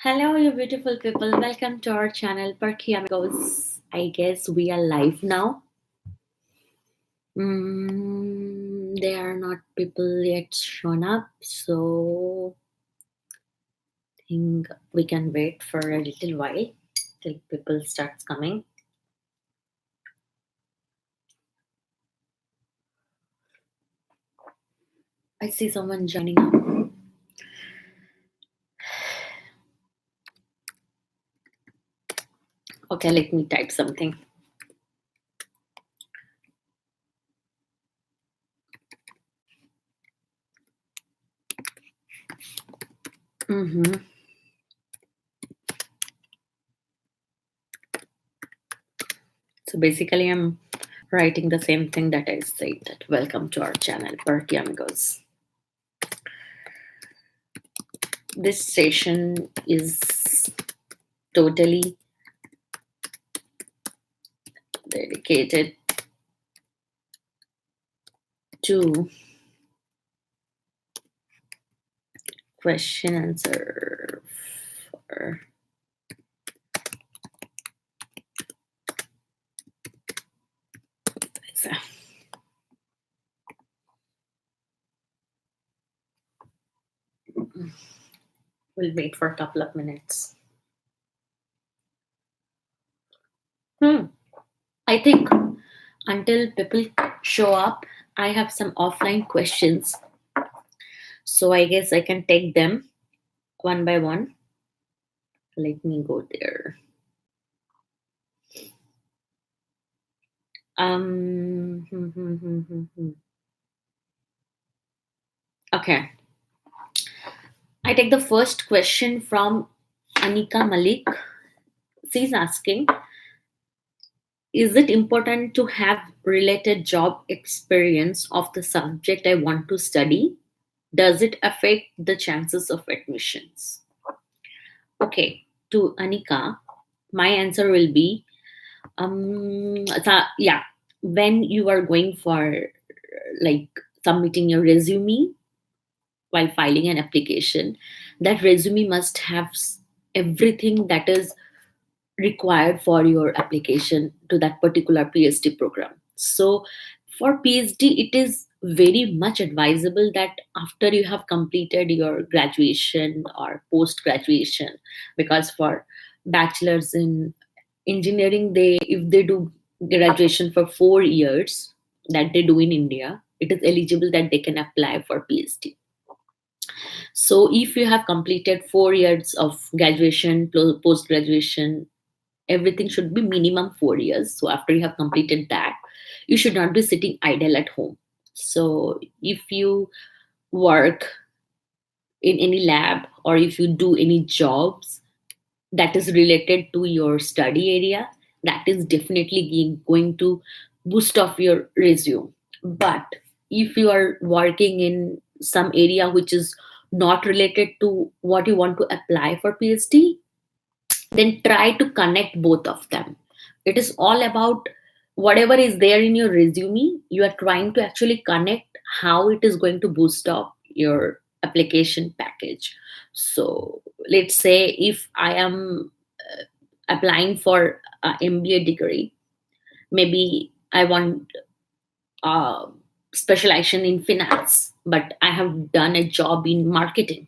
Hello, you beautiful people. Welcome to our channel, Perky Amigos. I guess we are live now. There are not people yet shown up, so I think we can wait for a little while till people starts coming. I see someone joining up. Okay, let me type something. So basically, I'm writing the same thing that I said, that welcome to our channel, Perky Amigos. This session is totally dedicated to question answer for we'll wait for a couple of minutes. I think until people show up, I have some offline questions. So I guess I can take them one by one. Let me go there. Okay. I take the first question from Anika Malik. She's asking, is it important to have related job experience of the subject I want to study? Does it affect the chances of admissions? Okay, to Anika, my answer will be when you are going for like submitting your resume while filing an application, that resume must have everything that is required for your application to that particular PhD program. So for PhD, it is very much advisable that after you have completed your graduation or post graduation, because for bachelors in engineering, they if they do graduation for 4 years that they do in India, it is eligible that they can apply for PhD. So if you have completed 4 years of graduation, post graduation, everything should be minimum 4 years. So after you have completed that, you should not be sitting idle at home. So if you work in any lab or if you do any jobs that is related to your study area, that is definitely going to boost off your resume. But if you are working in some area which is not related to what you want to apply for PhD, then try to connect both of them. It is all about whatever is there in your resume, you are trying to actually connect how it is going to boost up your application package. So let's say if I am applying for an MBA degree, maybe I want specialization in finance, but I have done a job in marketing.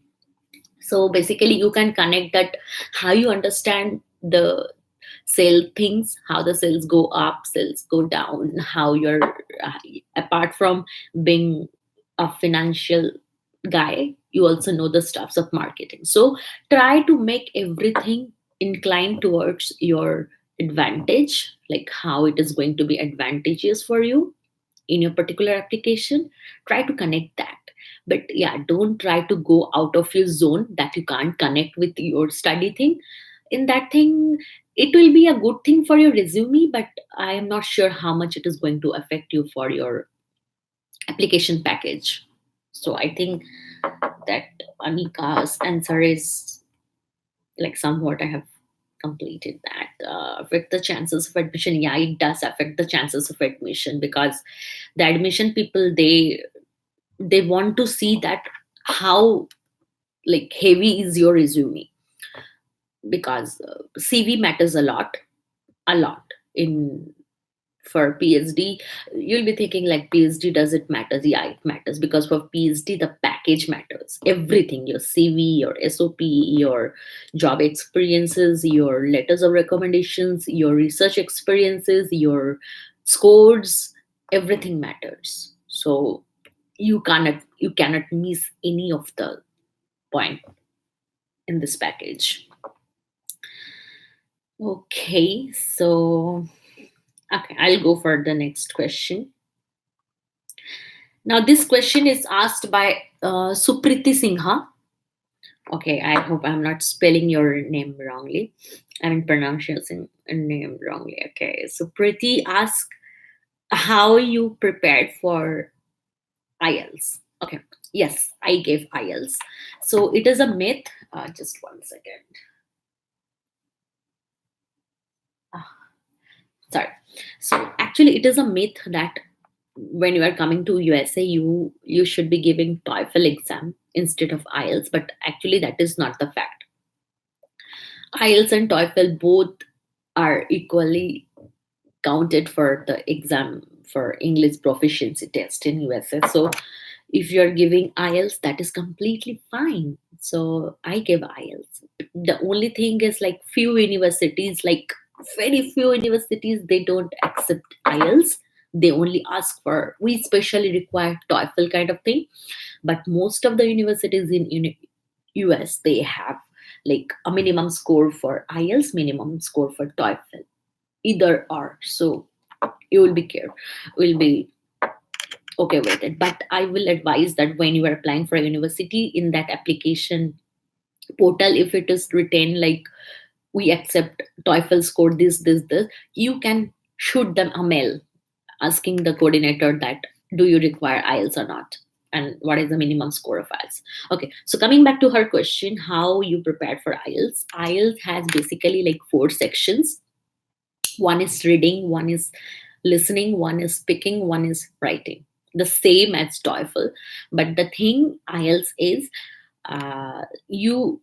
So basically you can connect that, how you understand the sale things, how the sales go up, sales go down, how you're apart from being a financial guy, you also know the stuffs of marketing. So try to make everything inclined towards your advantage, like how it is going to be advantageous for you in your particular application. Try to connect that. But yeah, don't try to go out of your zone that you can't connect with your study thing. In that thing, it will be a good thing for your resume, but I am not sure how much it is going to affect you for your application package. So I think that Anika's answer is like somewhat I have completed that. Affect the chances of admission, yeah, it does affect the chances of admission, because the admission people, they want to see that how like heavy is your resume. because CV matters a lot in for PhD. You'll be thinking like PhD, does it matter? Yeah, it matters, because for PhD the package matters. Everything, your CV, your SOP, your job experiences, your letters of recommendations, your research experiences, your scores, everything matters. So you cannot miss any of the point in this package. Okay, so okay, I'll go for the next question. Now, this question is asked by Supriti Singha. Okay, I hope I'm not spelling your name wrongly. I mean, pronouncing a name wrongly. Okay, Supriti asks how you prepared for IELTS. Okay, yes, I gave IELTS. So it is a myth. Just one second. Ah, sorry. So actually, it is a myth that when you are coming to USA, you should be giving TOEFL exam instead of IELTS, but actually that is not the fact. IELTS and TOEFL both are equally counted for the exam for English proficiency test in USA. So if you're giving IELTS, that is completely fine. So I give IELTS. The only thing is like few universities, like very few universities, they don't accept IELTS. They only ask for, we specially require TOEFL kind of thing. But most of the universities in US, they have like a minimum score for IELTS, minimum score for TOEFL, either or. So you will be okay with it. But I will advise that when you are applying for a university, in that application portal, if it is written like we accept TOEFL score this, you can shoot them a mail asking the coordinator that do you require IELTS or not, and what is the minimum score of IELTS. Okay, so coming back to her question, how you prepared for IELTS. IELTS has basically like 4 sections. One is reading, one is listening, one is speaking, one is writing. The same as TOEFL, but the thing IELTS is, you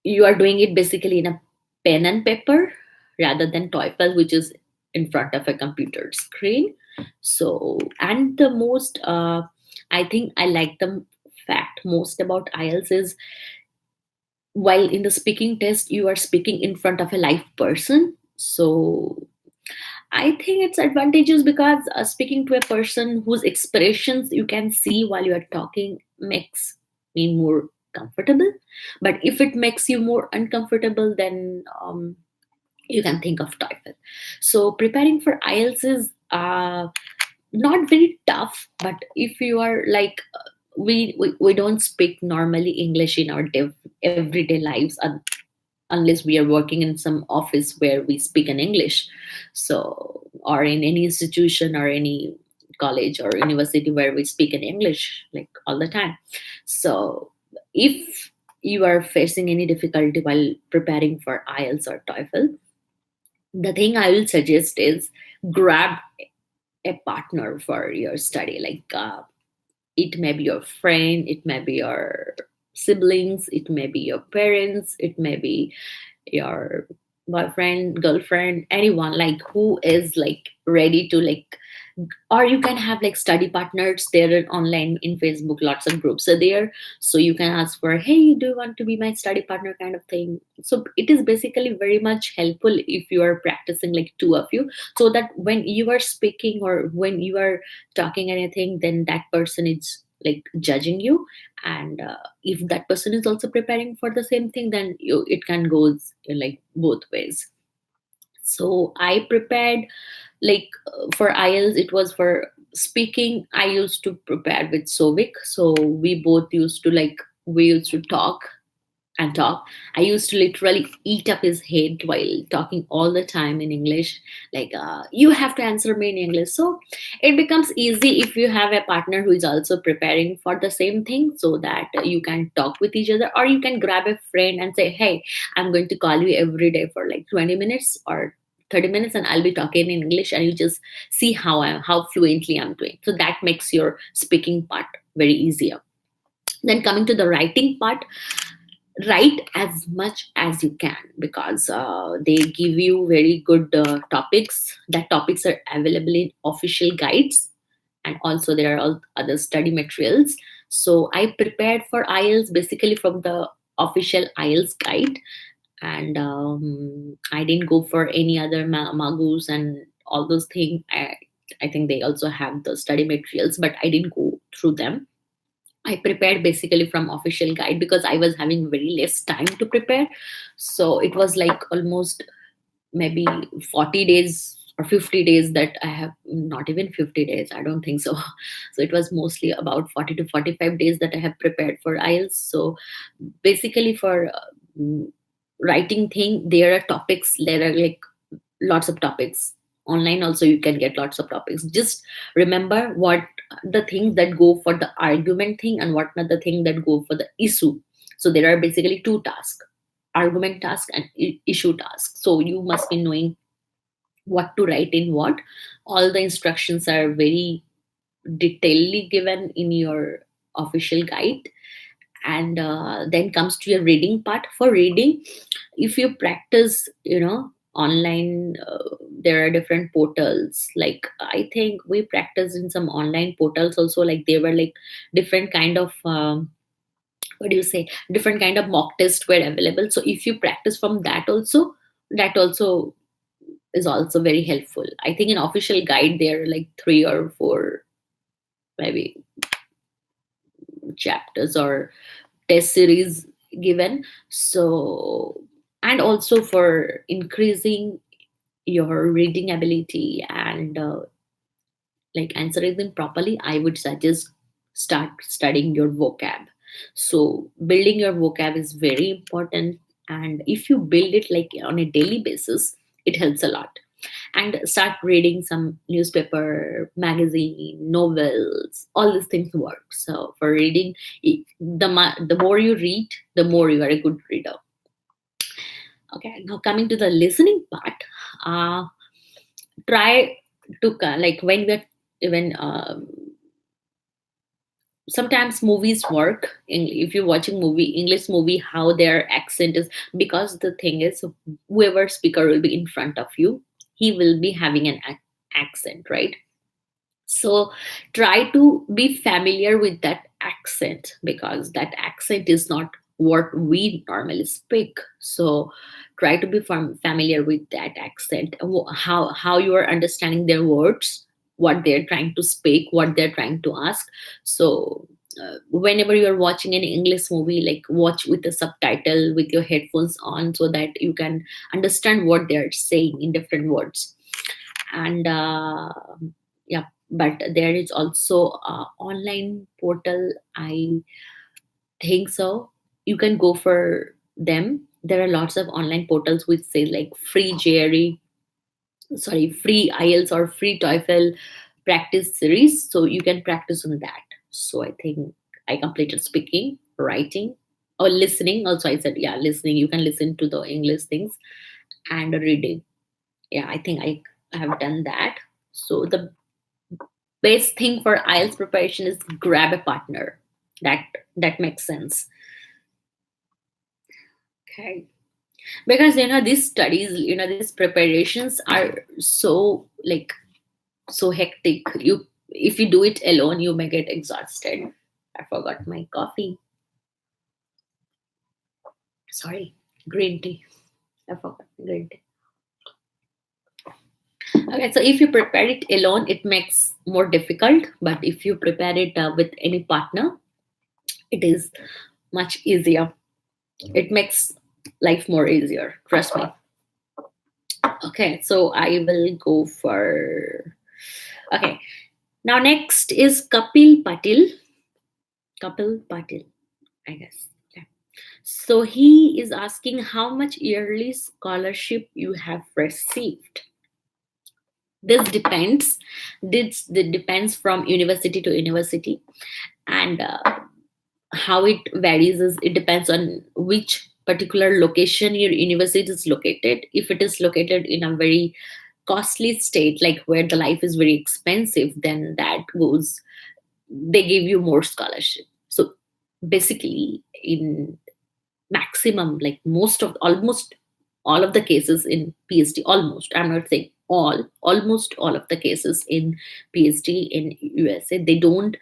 you are doing it basically in a pen and paper rather than TOEFL, which is in front of a computer screen. So, and the most, I think I like the fact most about IELTS is, while in the speaking test, you are speaking in front of a live person. So, I think it's advantageous because speaking to a person whose expressions you can see while you are talking makes me more comfortable. But if it makes you more uncomfortable, then you can think of TOEFL. So preparing for IELTS is not very tough, but if you are like we don't speak normally English in our everyday lives, unless we are working in some office where we speak in English. So, or in any institution or any college or university where we speak in English like all the time. So if you are facing any difficulty while preparing for IELTS or TOEFL, the thing I will suggest is grab a partner for your study. Like it may be your friend, it may be your siblings, it may be your parents, it may be your boyfriend, girlfriend, anyone like who is like ready to like, or you can have like study partners there online in Facebook, lots of groups are there. So you can ask for, hey, do you want to be my study partner kind of thing. So it is basically very much helpful if you are practicing like two of you, so that when you are speaking or when you are talking anything, then that person is like judging you. And if that person is also preparing for the same thing, then it can go like both ways. So I prepared like for IELTS, it was for speaking. I used to prepare with SOUVIK. So we both used to like, we used to talk and talk. I used to literally eat up his head while talking all the time in English. Like, you have to answer me in English. So it becomes easy if you have a partner who is also preparing for the same thing, so that you can talk with each other, or you can grab a friend and say, hey, I'm going to call you every day for like 20 minutes or 30 minutes, and I'll be talking in English, and you just see how fluently I'm doing. So that makes your speaking part very easier. Then coming to the writing part, write as much as you can, because they give you very good topics. That topics are available in official guides, and also there are all other study materials. So I prepared for IELTS basically from the official IELTS guide, and I didn't go for any other magus and all those things. I think they also have the study materials, but I didn't go through them. I prepared basically from official guide because I was having very less time to prepare. So it was like almost maybe 40 days or 50 days that I have, not even 50 days, I don't think so. So it was mostly about 40 to 45 days that I have prepared for IELTS. So basically for writing thing, there are topics, there are like lots of topics. Online also you can get lots of topics. Just remember what the things that go for the argument thing and what are the thing that go for the issue. So there are basically two tasks: argument task and issue task. So you must be knowing what to write in what. All the instructions are very detailedly given in your official guide. And then comes to your reading part. For reading, if you practice, online, there are different portals. Like I think we practiced in some online portals also, like they were like different kind of what do you say, different kind of mock tests were available. So if you practice from that also, that also is also very helpful. I think in official guide there are like 3 or 4 maybe chapters or test series given. So, and also for increasing your reading ability and like answering them properly, I would suggest start studying your vocab. So building your vocab is very important, and if you build it like on a daily basis, it helps a lot. And start reading some newspaper, magazine, novels, all these things work. So for reading, the more you read, the more you are a good reader. Okay, now coming to the listening part, uh, try to like when we're even sometimes movies work if you're watching English movie, how their accent is, because the thing is, whoever speaker will be in front of you, he will be having an accent, right? So try to be familiar with that accent, because that accent is not what we normally speak. So try to be familiar with that accent, how you are understanding their words, what they're trying to speak, what they're trying to ask. So whenever you're watching an English movie, like watch with the subtitle with your headphones on, so that you can understand what they're saying in different words. And yeah, but there is also a online portal, I think so, you can go for them. There are lots of online portals which say like free JRE, sorry, free IELTS or free TOEFL practice series, so you can practice on that. So I think I completed speaking, writing, or listening also. I said, yeah, listening, you can listen to the English things. And reading, yeah, I think I have done that. So the best thing for IELTS preparation is grab a partner. That makes sense. Okay. Because these studies, these preparations are so like so hectic. You If you do it alone, you may get exhausted. I forgot my coffee. Sorry, green tea. I forgot green tea. Okay, so if you prepare it alone, it makes more difficult. But if you prepare it with any partner, it is much easier. It makes life more easier. Trust me. Okay, so I will go for. Okay, now next is Kapil Patil. Kapil Patil, I guess. Okay. So he is asking how much yearly scholarship you have received. This depends. This depends from university to university, and how it varies is it depends on which particular location your university is located. If it is located in a very costly state, like where the life is very expensive, then that goes, they give you more scholarship. So basically, in maximum, like almost all of the cases in PhD, almost, I'm not saying almost all of the cases in PhD in USA, they don't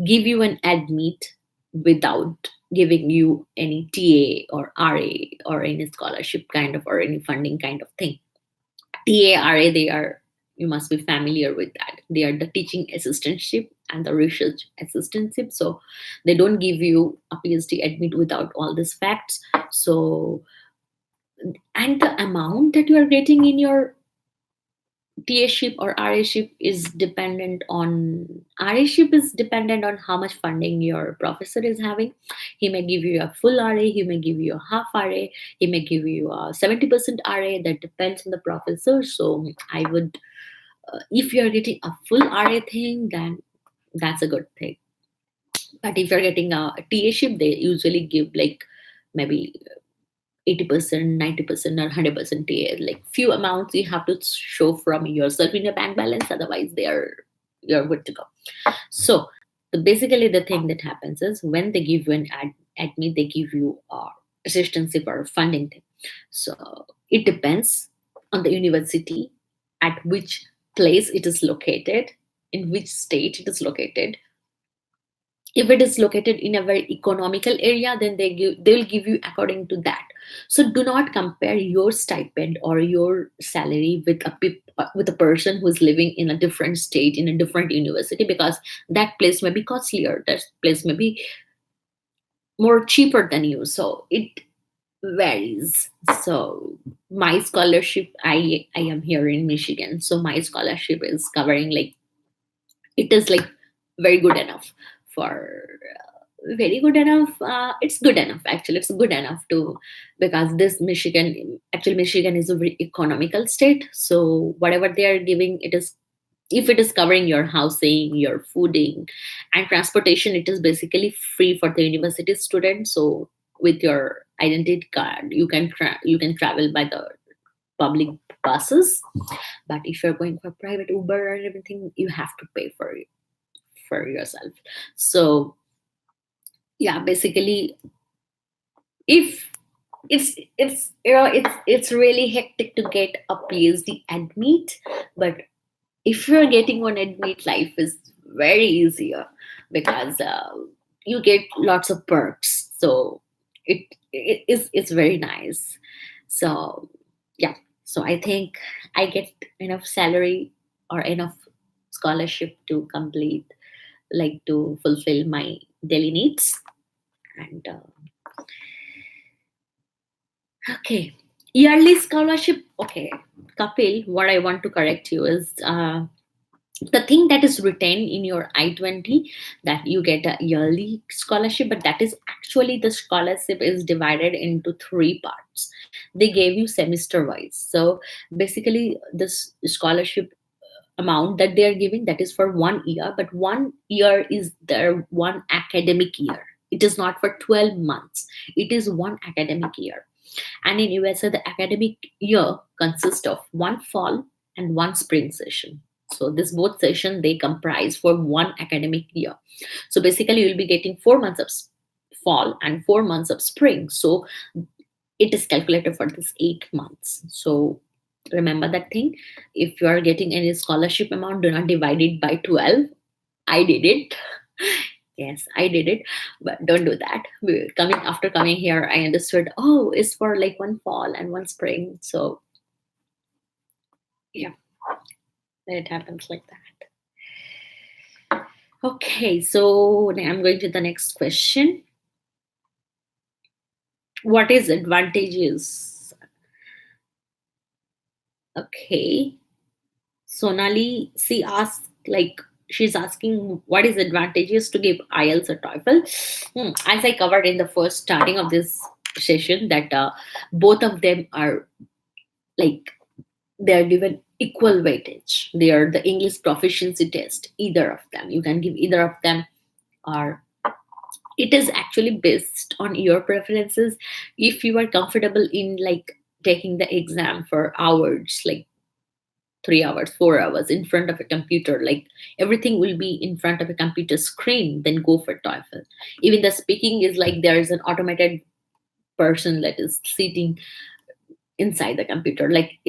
give you an admit without giving you any TA or RA or any scholarship kind of or any funding kind of thing. TA, RA, they are, you must be familiar with that. They are the teaching assistantship and the research assistantship. So they don't give you a PhD admit without all these facts. So, and the amount that you are getting in your TA ship or RA ship is dependent on, RA ship is dependent on how much funding your professor is having. He may give you a full RA, he may give you a half RA, he may give you a 70% RA. That depends on the professor. So I would, if you're getting a full RA thing, then that's a good thing. But if you're getting a TA ship, they usually give like maybe 80%, 90%, or 100% TA. Like few amounts you have to show from yourself in your bank balance, otherwise you're good to go. So basically the thing that happens is when they give you an admit, they give you assistance or funding thing. So it depends on the university, at which place it is located, in which state it is located. If it is located in a very economical area, then they will give you according to that. So do not compare your stipend or your salary with a person who is living in a different state in a different university, because that place may be costlier, that place may be more cheaper than you, so it varies. So my scholarship, I am here in Michigan, so my scholarship is covering, like, it is like very good enough for very good enough, it's good enough, actually it's good enough to, because this Michigan is a very economical state. So whatever they are giving, it is, if it is covering your housing, your fooding and transportation, it is basically free for the university students. So with your identity card, you can travel by the public buses. But if you're going for private Uber or everything, you have to pay for yourself. So yeah, basically, if it's really hectic to get a PhD admit, but if you're getting one admit, life is very easier, because you get lots of perks. So it's very nice. So yeah, so I think I get enough salary or enough scholarship to complete, like, to fulfill my daily needs. And okay, yearly scholarship. Okay, Kapil, what I want to correct you is the thing that is written in your I-20, that you get a yearly scholarship, but that is actually, the scholarship is divided into three parts. They gave you semester wise. So basically, this scholarship amount that they are giving, that is for 1 year, but 1 year is their one academic year. It is not for 12 months, it is one academic year. And in USA, the academic year consists of one fall and one spring session. So this both session, they comprise for one academic year. So basically, you'll be getting 4 months of fall and 4 months of spring. So it is calculated for this 8 months. So remember that thing. If you are getting any scholarship amount, do not divide it by 12. I did it. Yes, I did it, but don't do that. After coming here, I understood, oh, it's for like one fall and one spring. So yeah, it happens like that. Okay, so now I'm going to the next question. What is advantages? Okay, Sonali, she's asking what is advantages to give IELTS or TOEFL. As I covered in the first starting of this session, that both of them are, like, they are given equal weightage. They are the English proficiency test. Either of them, you can give either of them, or it is actually based on your preferences. If you are comfortable in, like, taking the exam for hours, like 3 hours, 4 hours in front of a computer, like everything will be in front of a computer screen, then go for TOEFL. Even the speaking is like there is an automated person that is sitting inside the computer. Like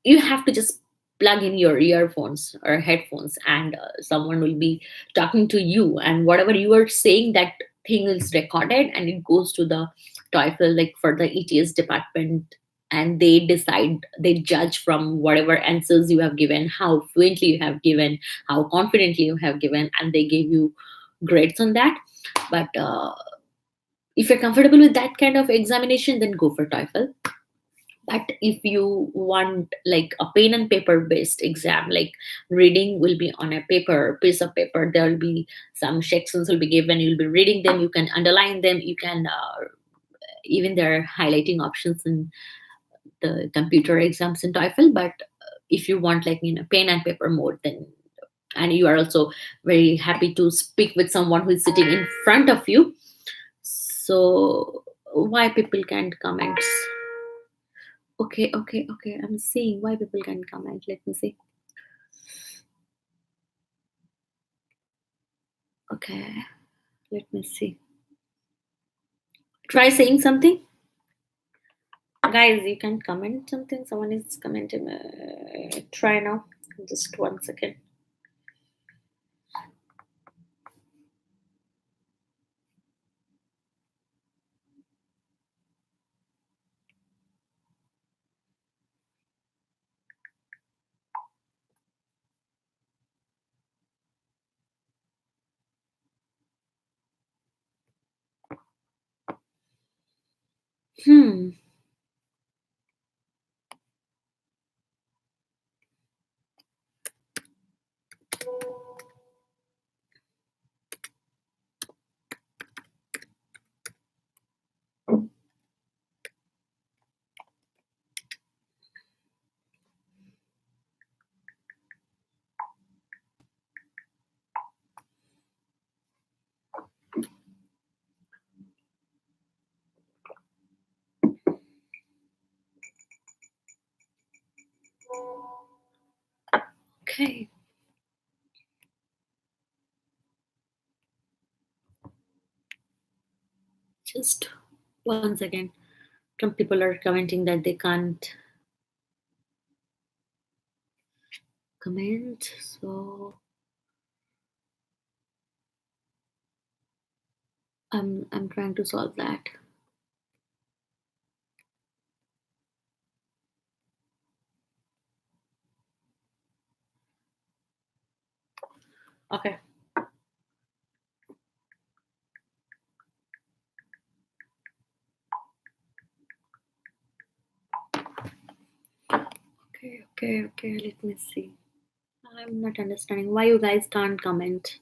you have to just plug in your earphones or headphones, and someone will be talking to you, and whatever you are saying, that thing is recorded and it goes to the TOEFL, like for the ETS department, and they decide, they judge from whatever answers you have given, how fluently you have given, how confidently you have given, and they give you grades on that. But if you're comfortable with that kind of examination, then go for TOEFL. But if you want like a pen and paper based exam, like reading will be on a paper, piece of paper, there will be some sections will be given, you'll be reading them, you can underline them, you can even there are highlighting options in the computer exams in TOEFL. But if you want like pen and paper mode, then, and you are also very happy to speak with someone who is sitting in front of you, so why people can't comment? Okay, okay, okay. I'm seeing why people can comment. Let me see. Okay, let me see. Try saying something. Guys, you can comment something. Someone is commenting. Try now. Just 1 second. Hmm. Okay. Just 1 second. Some people are commenting that they can't comment. So I'm trying to solve that. Okay. Okay, okay, okay. Let me see. I'm not understanding why you guys can't comment.